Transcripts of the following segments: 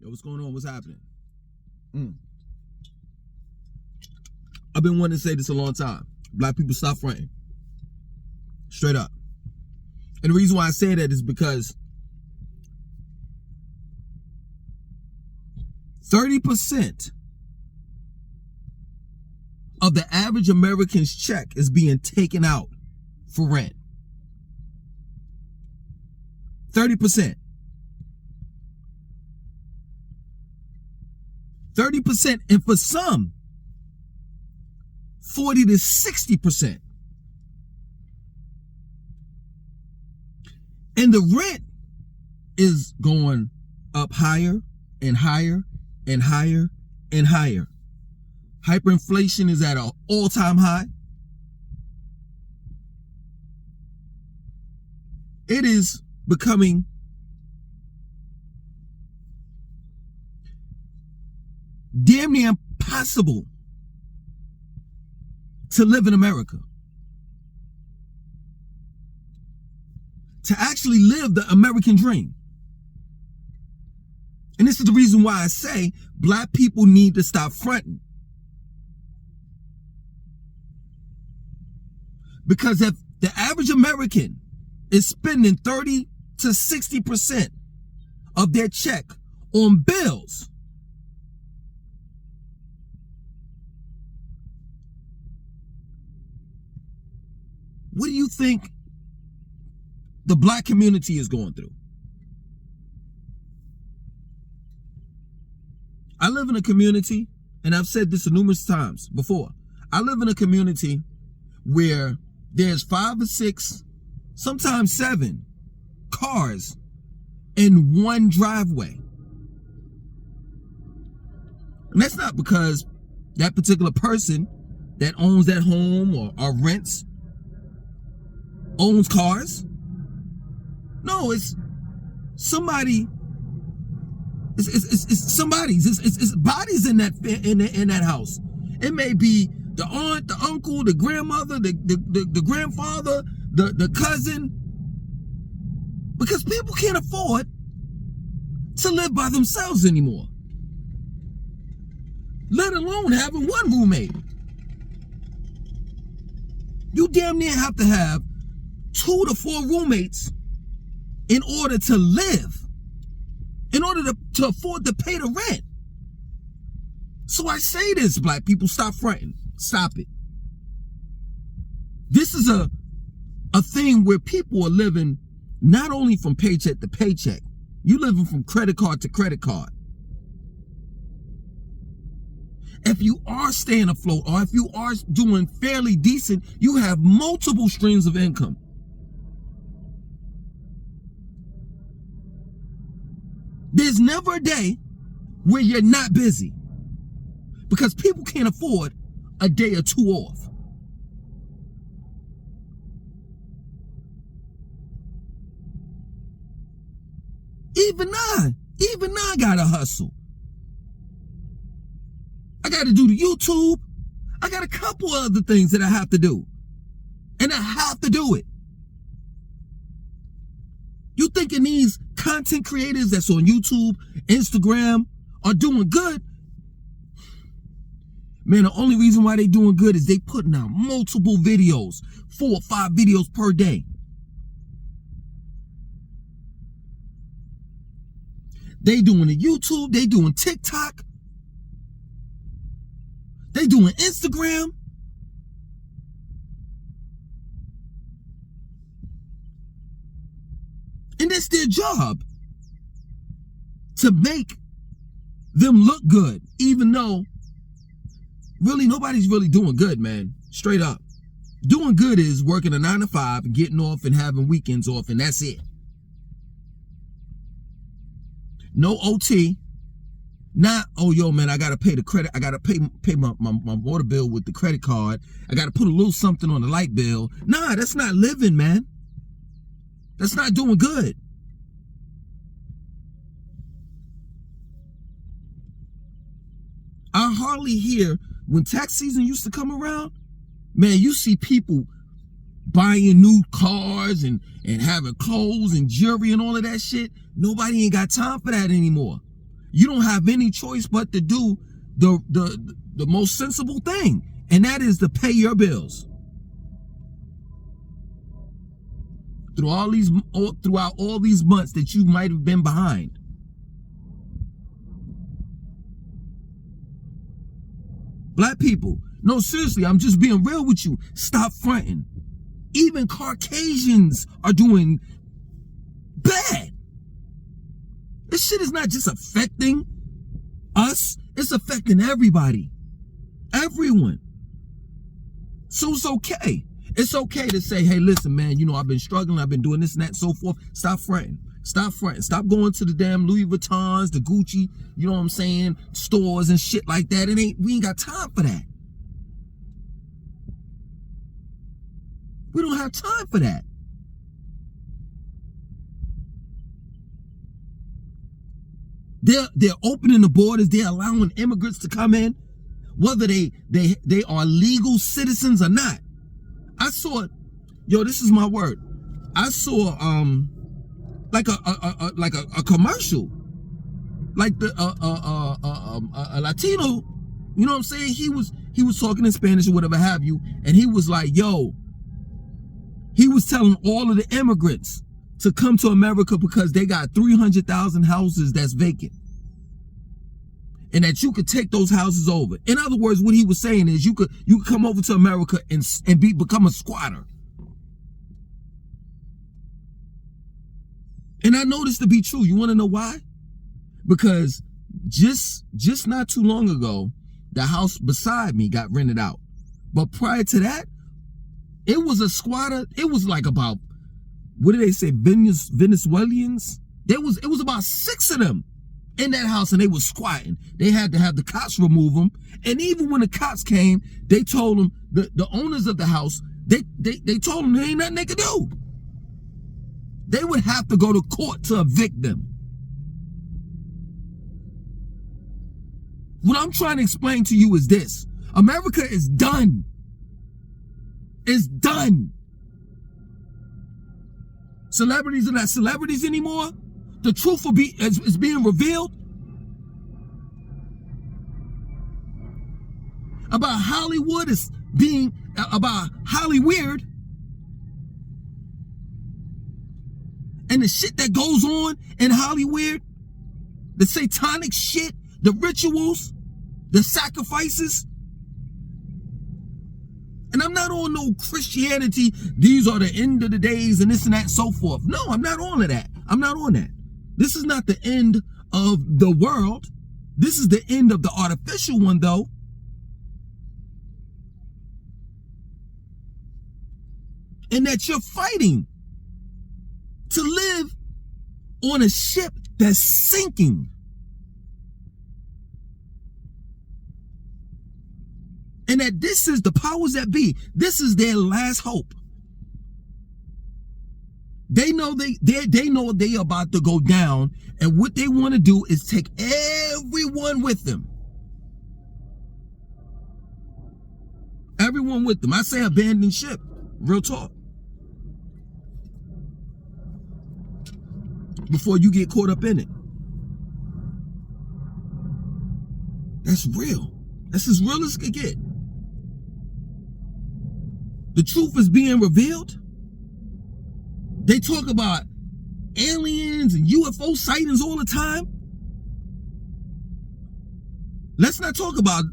Yo, what's going on? What's happening? I've been wanting to say this a long time. Black people, stop fronting. Straight up. And the reason why I say that is because 30% of the average American's check is being taken out for rent. 30%. 30%, and for some, 40 to 60%. And the rent is going up higher and higher and higher and higher. Hyperinflation is at an all-time high. It is becoming damn near impossible to live in America. To actually live the American dream. And this is the reason why I say black people need to stop fronting. Because if the average American is spending 30 to 60% of their check on bills, what do you think the black community is going through? I live in a community, and I've said this numerous times before. I live in a community where there's 5 or 6, sometimes 7 cars in one driveway. And that's not because that particular person that owns that home or rents owns cars. No, it's somebody. It's somebody's. It's bodies in that house. It may be the aunt, the uncle, the grandmother, the grandfather, the cousin. Because people can't afford to live by themselves anymore. Let alone having one roommate. You damn near have to have 2 to 4 roommates in order to live, in order to afford to pay the rent. So I say this, black people, stop fronting. Stop it. This is a thing where people are living not only from paycheck to paycheck, you're living from credit card to credit card. If you are staying afloat, or if you are doing fairly decent, you have multiple streams of income. There's never a day where you're not busy, because people can't afford a day or 2 off. Even I gotta hustle. I gotta do the YouTube. I got a couple other things that I have to do. And I have to do it. You thinking these content creators that's on YouTube, Instagram are doing good? Man, the only reason why they doing good is they putting out multiple videos, 4 or 5 videos per day. They doing the YouTube, they doing TikTok, they doing Instagram. And it's their job to make them look good, even though really nobody's really doing good, man. Straight up. Doing good is working a 9 to 5 and getting off and having weekends off, and that's it. No OT. Not, oh, yo, man, I gotta pay the credit. I gotta pay my water bill with the credit card. I gotta put a little something on the light bill. Nah, that's not living, man. That's not doing good. I hardly hear, when tax season used to come around, man, you see people buying new cars and having clothes and jewelry and all of that shit. Nobody ain't got time for that anymore. you don't have any choice but to do the most sensible thing, and that is to pay your bills. Throughout all these months that you might have been behind. Black people, no, seriously, I'm just being real with you. Stop fronting. Even Caucasians are doing bad. This shit is not just affecting us, it's affecting everybody. Everyone. So it's okay. It's okay to say, hey, listen, man, I've been struggling, I've been doing this and that and so forth. Stop fronting. Stop fronting. Stop going to the damn Louis Vuittons, the Gucci, you know what I'm saying, stores and shit like that. We ain't got time for that. We don't have time for that. They're opening the borders. They're allowing immigrants to come in, whether they are legal citizens or not. I saw it. Yo, this is my word. I saw like a commercial, like a Latino. You know what I'm saying? He was talking in Spanish or whatever have you, and he was like, yo. He was telling all of the immigrants to come to America because they got 300,000 houses that's vacant. And that you could take those houses over. In other words, what he was saying is you could come over to America and become a squatter. And I know this to be true. You want to know why? Because just not too long ago, the house beside me got rented out. But prior to that, it was a squatter. It was like about, what did they say, Venezuelans? It was about 6 of them in that house, and they was squatting. They had to have the cops remove them. And even when the cops came, they told them, the owners of the house, they told them there ain't nothing they could do. They would have to go to court to evict them. What I'm trying to explain to you is this. America is done. It's done. Celebrities are not celebrities anymore. The truth is being revealed about Hollywood is being about Hollyweird, and the shit that goes on in Hollyweird, the satanic shit, the rituals, the sacrifices. And I'm not on no Christianity, these are the end of the days and this and that and so forth. No, I'm not on to that. I'm not on that. This is not the end of the world. This is the end of the artificial one, though. And that you're fighting to live on a ship that's sinking. And that this is the powers that be. This is their last hope. They know they know they are about to go down, and what they want to do is take everyone with them. Everyone with them. I say abandon ship. Real talk. Before you get caught up in it. That's real. That's as real as it could get. The truth is being revealed. They talk about aliens and UFO sightings all the time. Let's not talk about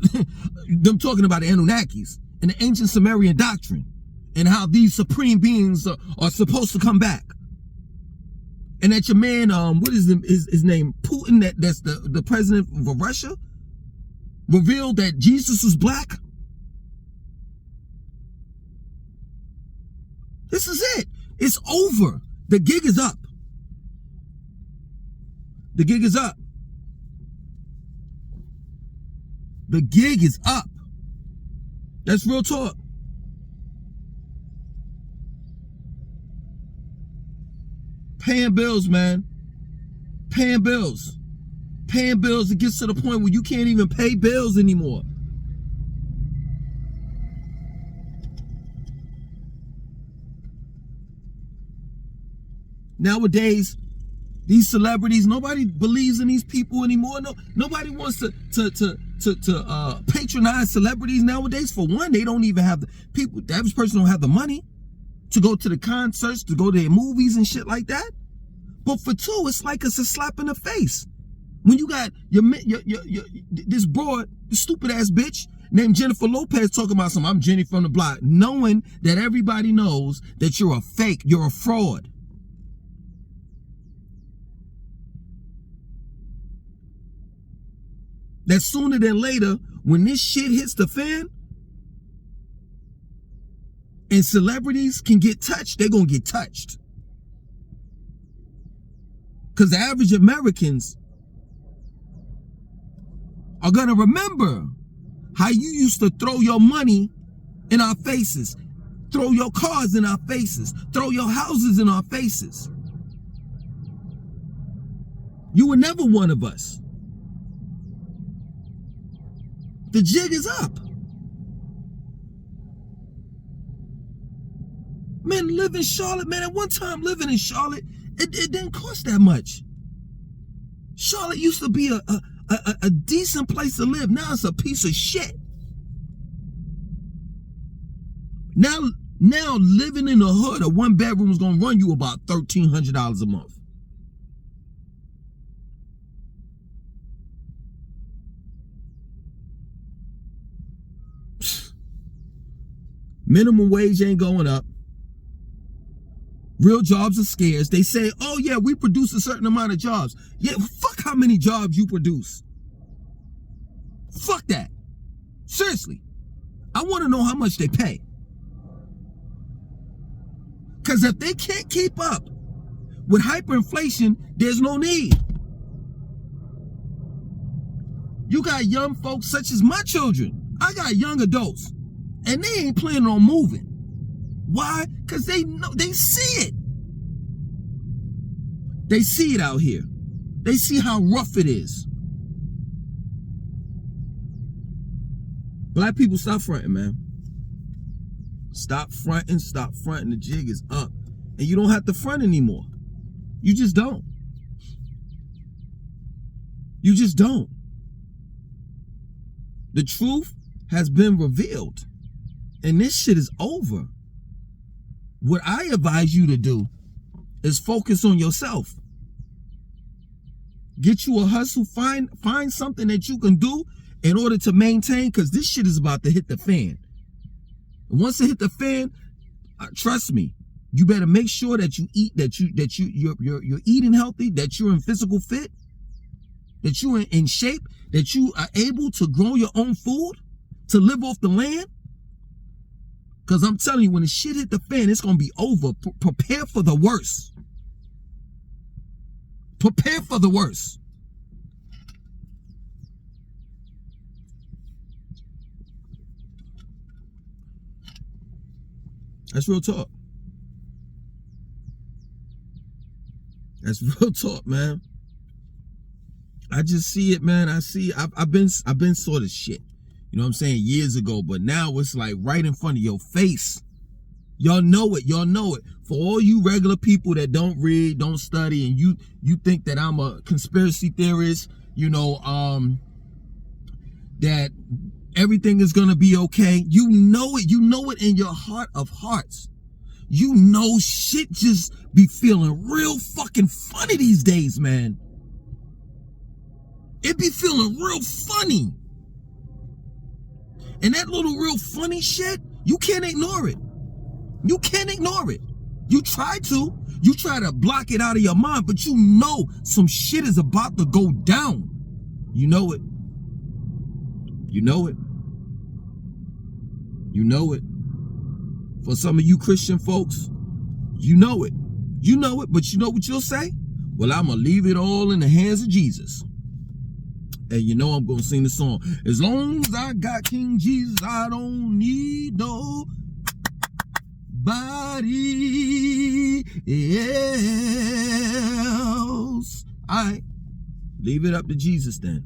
them talking about the Anunnakis and the ancient Sumerian doctrine and how these supreme beings are supposed to come back. And that your man, what is his name? Putin, that's the president of Russia, revealed that Jesus was black. This is it. It's over. The gig is up. The gig is up. The gig is up. That's real talk. Paying bills, man. Paying bills. Paying bills, it gets to the point where you can't even pay bills anymore. Nowadays, These celebrities, nobody believes in these people anymore. No, nobody wants to patronize celebrities nowadays. For one, they don't even have the people. The average person don't have the money to go to the concerts, to go to their movies and shit like that. But for two, it's like it's a slap in the face. When you got this broad, stupid ass bitch named Jennifer Lopez talking about some, I'm Jenny from the block, knowing that everybody knows that you're a fake, you're a fraud. That sooner than later, when this shit hits the fan and celebrities can get touched, they're gonna get touched. Because the average Americans are gonna remember how you used to throw your money in our faces, throw your cars in our faces, throw your houses in our faces. You were never one of us. The jig is up. Man, live in Charlotte, man, at one time living in Charlotte, it didn't cost that much. Charlotte used to be a decent place to live. Now it's a piece of shit. Now living in the hood, a one bedroom is gonna run you about $1,300 a month. Minimum wage ain't going up. Real jobs are scarce. They say, oh yeah, we produce a certain amount of jobs. Yeah, fuck how many jobs you produce. Fuck that. Seriously. I want to know how much they pay. Because if they can't keep up with hyperinflation, there's no need. You got young folks such as my children. I got young adults. And they ain't planning on moving. Why? Because they know, they see it. They see it out here. They see how rough it is. Black people, stop fronting, man. Stop fronting, stop fronting. The jig is up. And you don't have to front anymore. You just don't. You just don't. The truth has been revealed. And this shit is over. What I advise you to do is focus on yourself. Get you a hustle. Find something that you can do in order to maintain, because this shit is about to hit the fan. And once it hit the fan, trust me, you better make sure that you eat, you're eating healthy, that you're in physical fit, that you're in shape, that you are able to grow your own food, to live off the land. Because I'm telling you, when the shit hit the fan, it's going to be over. Prepare for the worst. Prepare for the worst. That's real talk. That's real talk, man. I just see it, man. I've been sort of shit. You know what I'm saying? Years ago, but now it's like right in front of your face. Y'all know it. Y'all know it. For all you regular people that don't read, don't study, and you think that I'm a conspiracy theorist, you know, that everything is gonna be okay. You know it. You know it in your heart of hearts. You know shit just be feeling real fucking funny these days, man. It be feeling real funny. And that little real funny shit, you can't ignore it. You can't ignore it. You try to block it out of your mind, but you know some shit is about to go down. You know it. You know it. You know it. For some of you Christian folks, you know it. You know it, but you know what you'll say? Well, I'm going to leave it all in the hands of Jesus. And you know I'm going to sing the song. As long as I got King Jesus, I don't need nobody else. All right. Leave it up to Jesus then.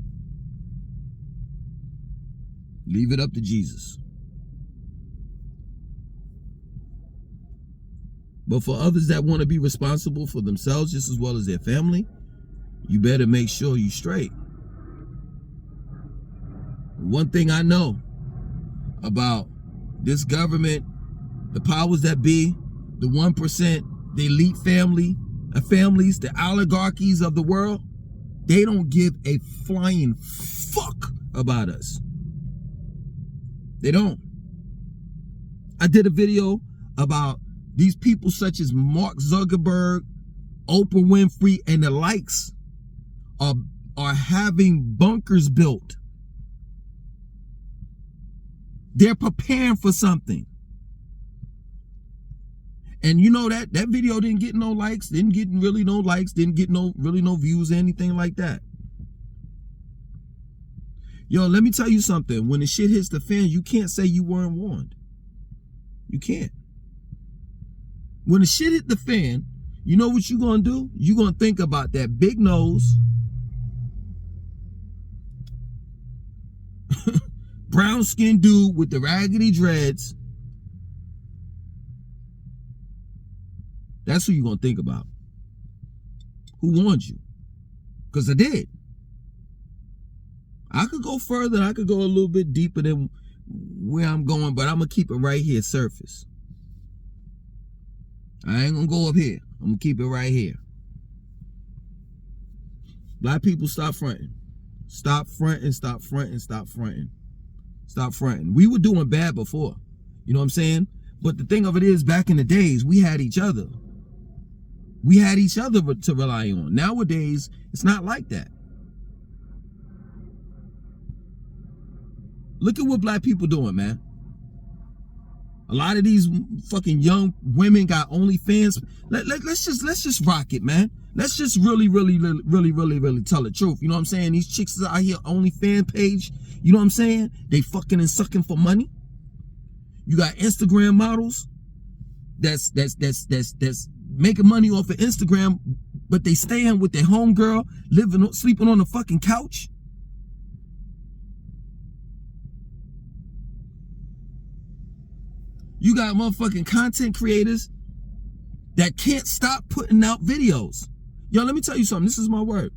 Leave it up to Jesus. But for others that want to be responsible for themselves just as well as their family, you better make sure you straight. One thing I know about this government, the powers that be, the 1%, the elite families, the oligarchies of the world, they don't give a flying fuck about us. They don't. I did a video about these people such as Mark Zuckerberg, Oprah Winfrey, and the likes are having bunkers built. They're preparing for something. And you know that video didn't get no likes, didn't get really no views, anything like that. Yo, let me tell you something. When the shit hits the fan, you can't say you weren't warned. You can't. When the shit hit the fan, you know what you're gonna do? You're gonna think about that big nose, brown skinned dude with the raggedy dreads. That's who you're gonna think about. Who warned you? Because I did. I could go further, I could go a little bit deeper than where I'm going, but I'm gonna keep it right here, surface. I ain't gonna go up here. I'm gonna keep it right here. Black people, stop fronting. Stop fronting, stop fronting, stop fronting. Stop fronting. We were doing bad before. You know what I'm saying? But the thing of it is, back in the days, we had each other. We had each other to rely on. Nowadays, it's not like that. Look at what black people doing, man. A lot of these fucking young women got OnlyFans. Let's just rock it, man. Let's just really tell the truth. You know what I'm saying? These chicks out here, OnlyFans page. You know what I'm saying? They fucking and sucking for money. You got Instagram models that's making money off of Instagram, but they staying with their homegirl, sleeping on the fucking couch. You got motherfucking content creators that can't stop putting out videos. Yo, let me tell you something. This is my word.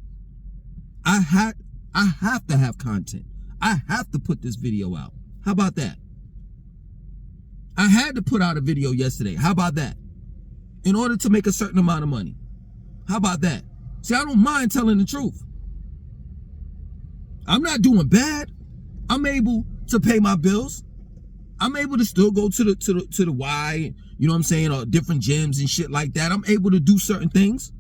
I have to have content. I have to put this video out. How about that? I had to put out a video yesterday. How about that? In order to make a certain amount of money. How about that? See, I don't mind telling the truth. I'm not doing bad. I'm able to pay my bills. I'm able to still go to the Y, you know what I'm saying, or different gyms and shit like that. I'm able to do certain things.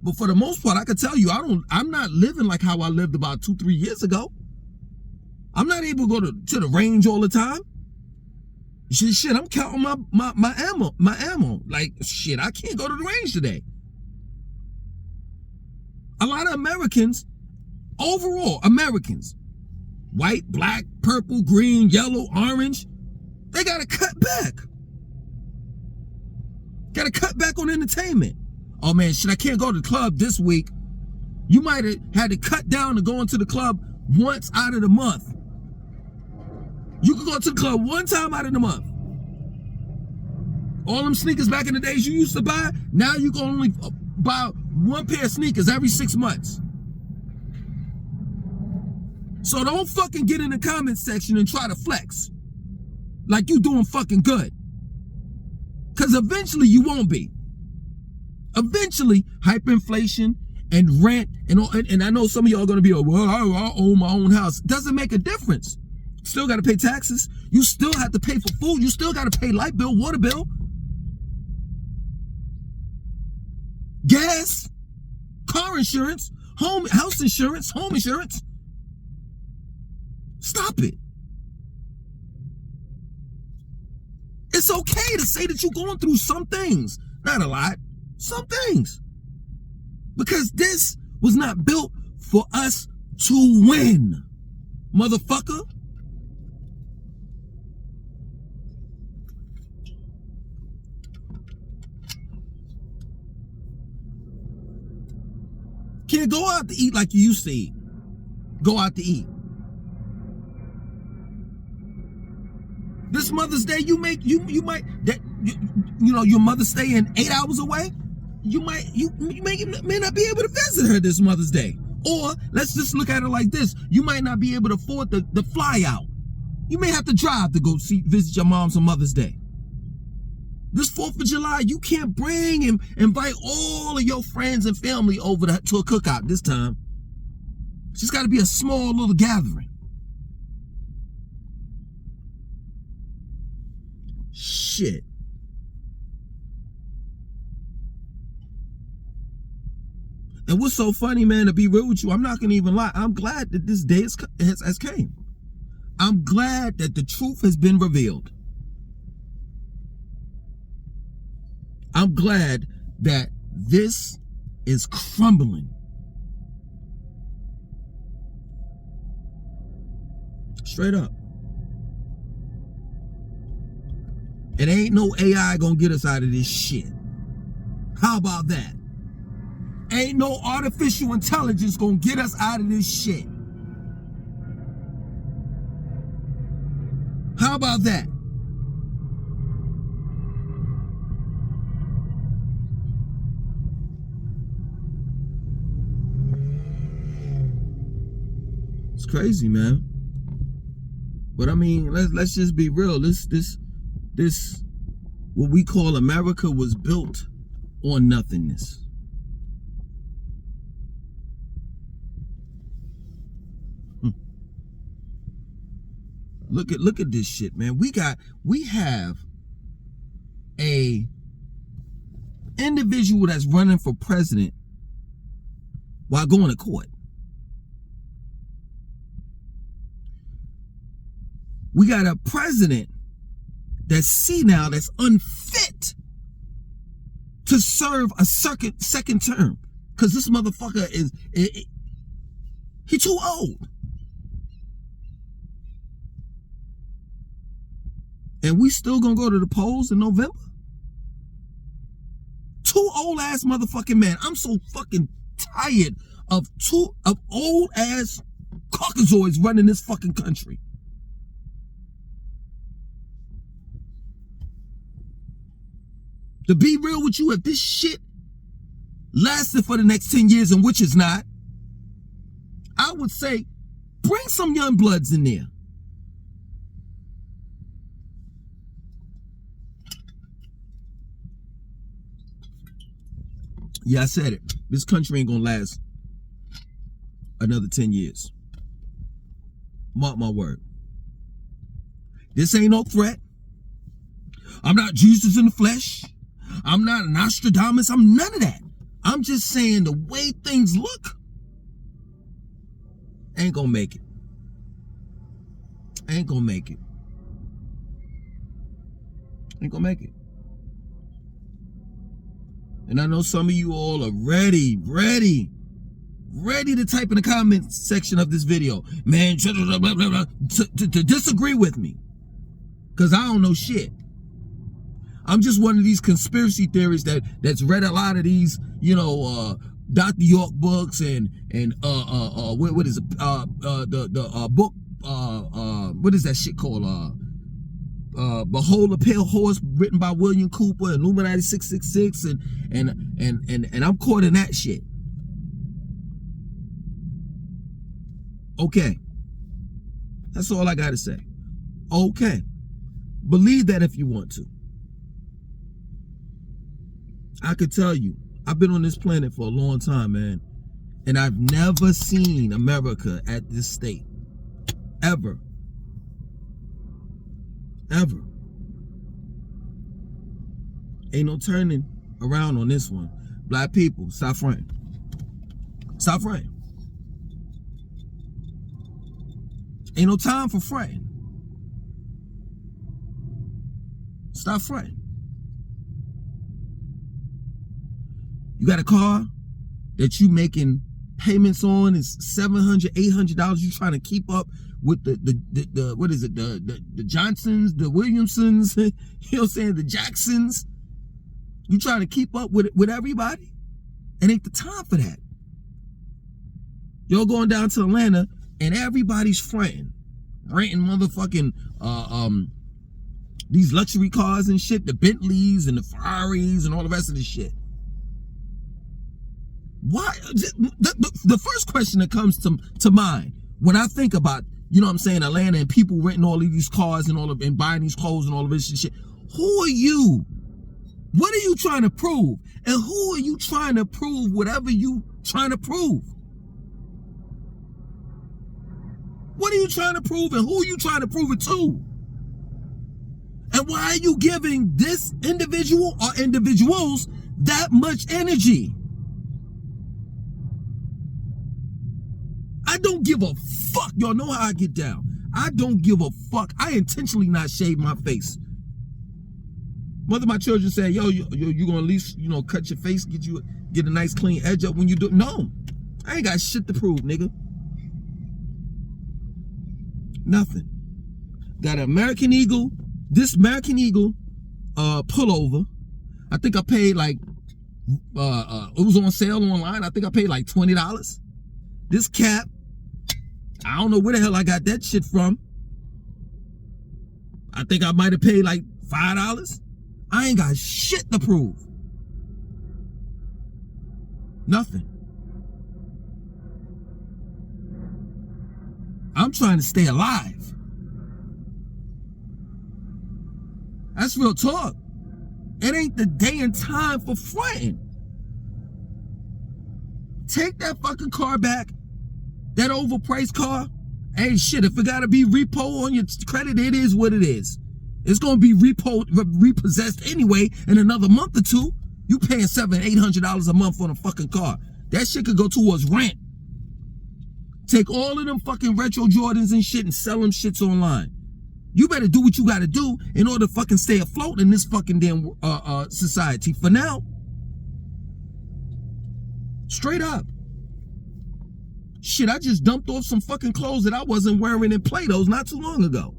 But for the most part, I can tell you, I'm not living like how I lived about 2-3 years ago. I'm not able to go to the range all the time. Shit, I'm counting my ammo. Like, shit, I can't go to the range today. A lot of Americans, overall, Americans, white, black, purple, green, yellow, orange, they gotta cut back. Gotta cut back on entertainment. Oh man, shit, I can't go to the club this week. You might have had to cut down to going to the club once out of the month. You could go to the club one time out of the month. All them sneakers back in the days you used to buy, now you can only buy one pair of sneakers every 6 months. So don't fucking get in the comment section and try to flex like you doing fucking good. Because eventually you won't be. Eventually, hyperinflation and rent and I know some of y'all are going to be like, well, I own my own house. Doesn't make a difference. Still got to pay taxes. You still have to pay for food. You still got to pay light bill, water bill, gas, car insurance, house insurance, home insurance. Stop it. It's okay to say that you're going through some things. Not a lot. Some things. Because this was not built for us to win. Motherfucker. Can't go out to eat like you used to eat. Go out to eat. This Mother's Day, you might that your mother staying 8 hours away. You may not be able to visit her this Mother's Day. Or let's just look at it like this: you might not be able to afford the fly out. You may have to drive to go visit your mom's on Mother's Day. This 4th of July, you can't bring and invite all of your friends and family over to a cookout this time. It's just got to be a small little gathering. Shit. And what's so funny, man, to be real with you, I'm not going to even lie. I'm glad that this day has came. I'm glad that the truth has been revealed. I'm glad that this is crumbling. Straight up. It ain't no AI gonna get us out of this shit. How about that? Ain't no artificial intelligence gonna get us out of this shit. How about that? It's crazy, man. But I mean, let's just be real. This what we call America was built on nothingness. Look at this shit, man. We have a individual that's running for president while going to court. We got a president that's senile, that's unfit to serve a second term. Because this motherfucker he too old. And we still gonna go to the polls in November? Two old ass motherfucking men. I'm so fucking tired of old ass Caucasoids running this fucking country. To be real with you, if this shit lasted for the next 10 years, and which is not, I would say bring some young bloods in there. Yeah, I said it. This country ain't gonna last another 10 years. Mark my word. This ain't no threat. I'm not Jesus in the flesh. I'm not Nostradamus. I'm none of that. I'm just saying the way things look, ain't gonna make it. Ain't gonna make it. Ain't gonna make it. And I know some of you all are ready to type in the comment section of this video, man, to disagree with me. Because I don't know shit. I'm just one of these conspiracy theorists that's read a lot of these, Dr. York books and what is it? The book, what is that shit called? Behold a Pale Horse, written by William Cooper, Illuminati 666, and I'm caught in that shit. Okay. That's all I gotta say. Okay. Believe that if you want to. I could tell you, I've been on this planet for a long time, man, and I've never seen America at this state. Ever. Ever. Ain't no turning around on this one. Black people, stop fronting. Stop fronting. Ain't no time for fronting. Stop fronting. You got a car that you making payments on is $700, $800. You trying to keep up with the what is it? The Johnsons, the Williamsons, you know what I'm saying? The Jacksons. You trying to keep up with everybody? It ain't the time for that. You're going down to Atlanta and everybody's fronting, renting motherfucking these luxury cars and shit, the Bentleys and the Ferraris and all the rest of this shit. Why? The first question that comes to mind when I think about, you know what I'm saying, Atlanta and people renting all of these cars and and buying these clothes and all of this shit. Who are you? What are you trying to prove? And who are you trying to prove whatever you trying to prove? What are you trying to prove and who are you trying to prove it to? And why are you giving this individual or individuals that much energy? I don't give a fuck. Y'all know how I get down. I don't give a fuck. I intentionally not shave my face. Mother, my children say, yo, you gonna at least, you know, cut your face, get a nice clean edge up when you do. No, I ain't got shit to prove, nigga. Nothing. Got an American Eagle. This American Eagle pullover. I think I paid like it was on sale online. I think I paid like $20. This cap, I don't know where the hell I got that shit from. I think I might have paid like $5. I ain't got shit to prove. Nothing. I'm trying to stay alive. That's real talk. It ain't the day and time for fronting. Take that fucking car back. That overpriced car. Hey, shit, if it gotta be repo on your credit, it is what it is. It's gonna be repossessed anyway in another month or two. You paying $700-800 a month on a fucking car. That shit could go towards rent. Take all of them fucking retro Jordans and shit and sell them shits online. You better do what you gotta do in order to fucking stay afloat in this fucking damn society. For now. Straight up. Shit, I just dumped off some fucking clothes that I wasn't wearing in Play-Dohs not too long ago.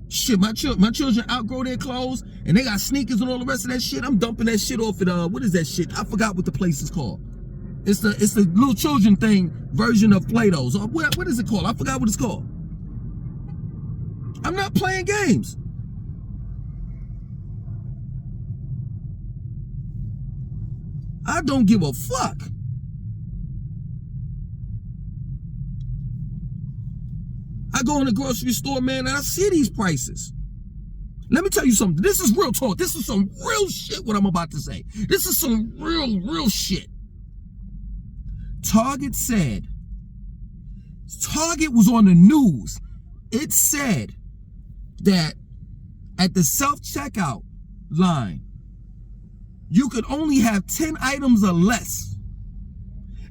Shit, my children outgrow their clothes and they got sneakers and all the rest of that shit. I'm dumping that shit off at what is that shit? I forgot what the place is called. It's the little children thing version of Play-Dohs. What is it called? I forgot what it's called. I'm not playing games. I don't give a fuck. I go in the grocery store, man, and I see these prices. Let me tell you something. This is real talk. This is some real shit what I'm about to say. This is some real shit. Target said, Target was on the news. It said that at the self-checkout line, you could only have 10 items or less.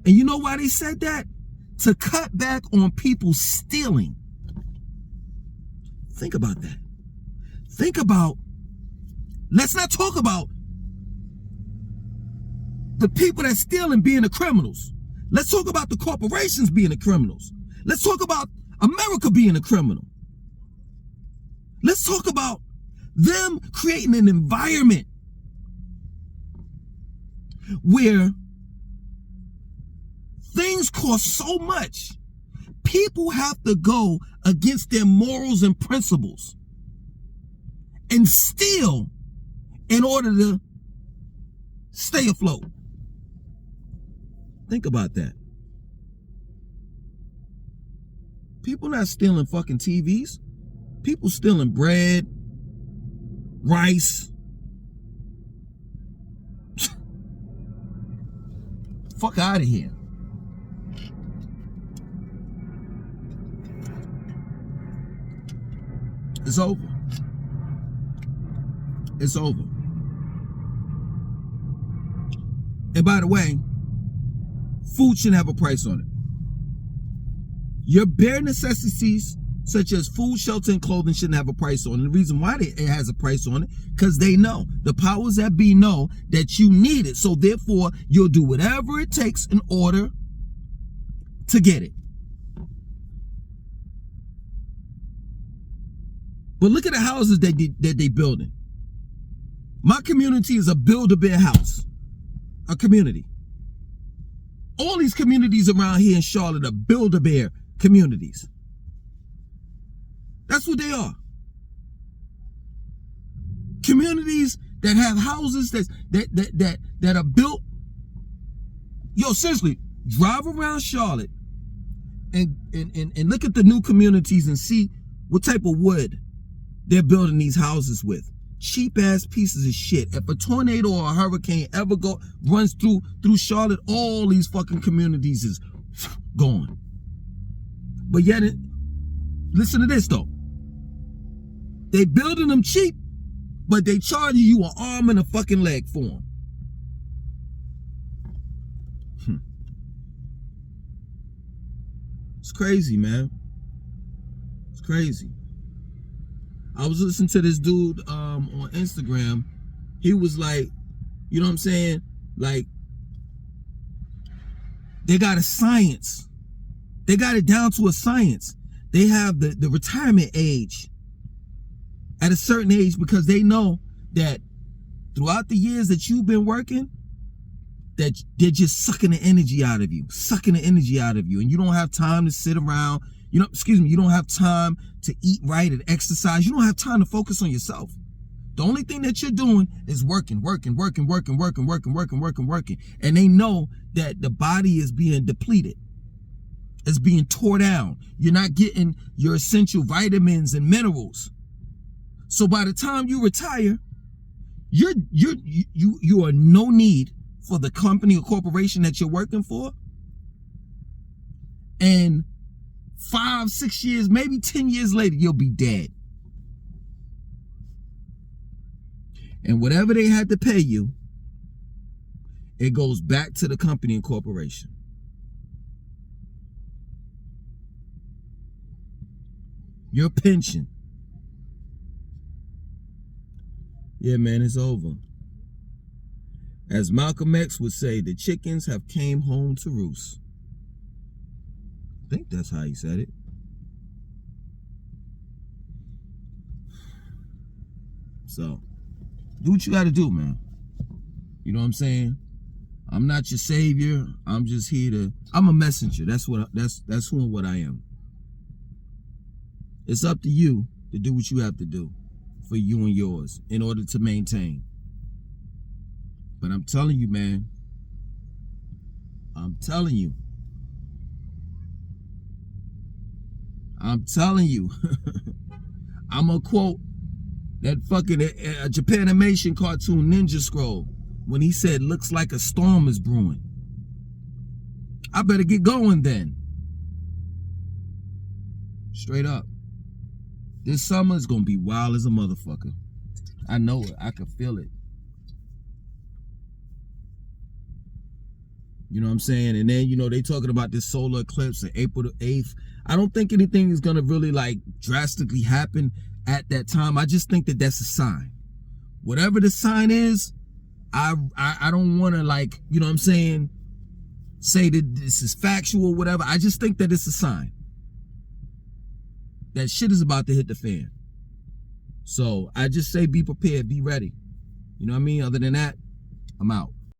And you know why they said that? To cut back on people stealing. Think about that. Think about, let's not talk about the people that steal and being the criminals. Let's talk about the corporations being the criminals. Let's talk about America being a criminal. Let's talk about them creating an environment where things cost so much, people have to go against their morals and principles and steal in order to stay afloat. Think about that. People not stealing fucking TVs. People stealing bread, rice. Fuck out of here. It's over. It's over. And by the way, food shouldn't have a price on it. Your bare necessities, such as food, shelter, and clothing, shouldn't have a price on it. And the reason why it has a price on it, because they know, the powers that be know that you need it. So therefore, you'll do whatever it takes in order to get it. But look at the houses that they building. My community is a Build-A-Bear house. A community. All these communities around here in Charlotte are Build-A-Bear communities. That's what they are. Communities that have houses that are built. Yo, seriously, drive around Charlotte and look at the new communities and see what type of wood they're building these houses with. Cheap ass pieces of shit. If a tornado or a hurricane ever runs through Charlotte, all these fucking communities is gone. But yet, listen to this though. They building them cheap, but they charging you an arm and a fucking leg for them. It's crazy, man. It's crazy. I was listening to this dude on Instagram. He was like, you know what I'm saying? Like, they got a science. They got it down to a science. They have the retirement age at a certain age because they know that throughout the years that you've been working, that they're just sucking the energy out of you, and you don't have time to sit around. You don't have time to eat right and exercise. You don't have time to focus on yourself. The only thing that you're doing is working. And they know that the body is being depleted. It's being tore down. You're not getting your essential vitamins and minerals. So by the time you retire, you are no need for the company or corporation that you're working for. And 5, 6 years, maybe 10 years later, you'll be dead. And whatever they had to pay you, it goes back to the company and corporation. Your pension. Yeah, man, it's over. As Malcolm X would say, the chickens have came home to roost. I think that's how he said it. So, do what you got to do, man. You know what I'm saying? I'm not your savior. I'm just here to. I'm a messenger. That's what I am. It's up to you to do what you have to do for you and yours in order to maintain. But I'm telling you, man. I'm telling you. I'm gonna quote that fucking Japanimation cartoon Ninja Scroll when he said, "Looks like a storm is brewing." I better get going then. Straight up. This summer is gonna be wild as a motherfucker. I know it. I can feel it. You know what I'm saying? And then, they talking about this solar eclipse on April the 8th. I don't think anything is going to really drastically happen at that time. I just think that that's a sign. Whatever the sign is, I don't want to you know what I'm saying, say that this is factual, whatever. I just think that it's a sign that shit is about to hit the fan. So I just say be prepared, be ready. You know what I mean? Other than that, I'm out.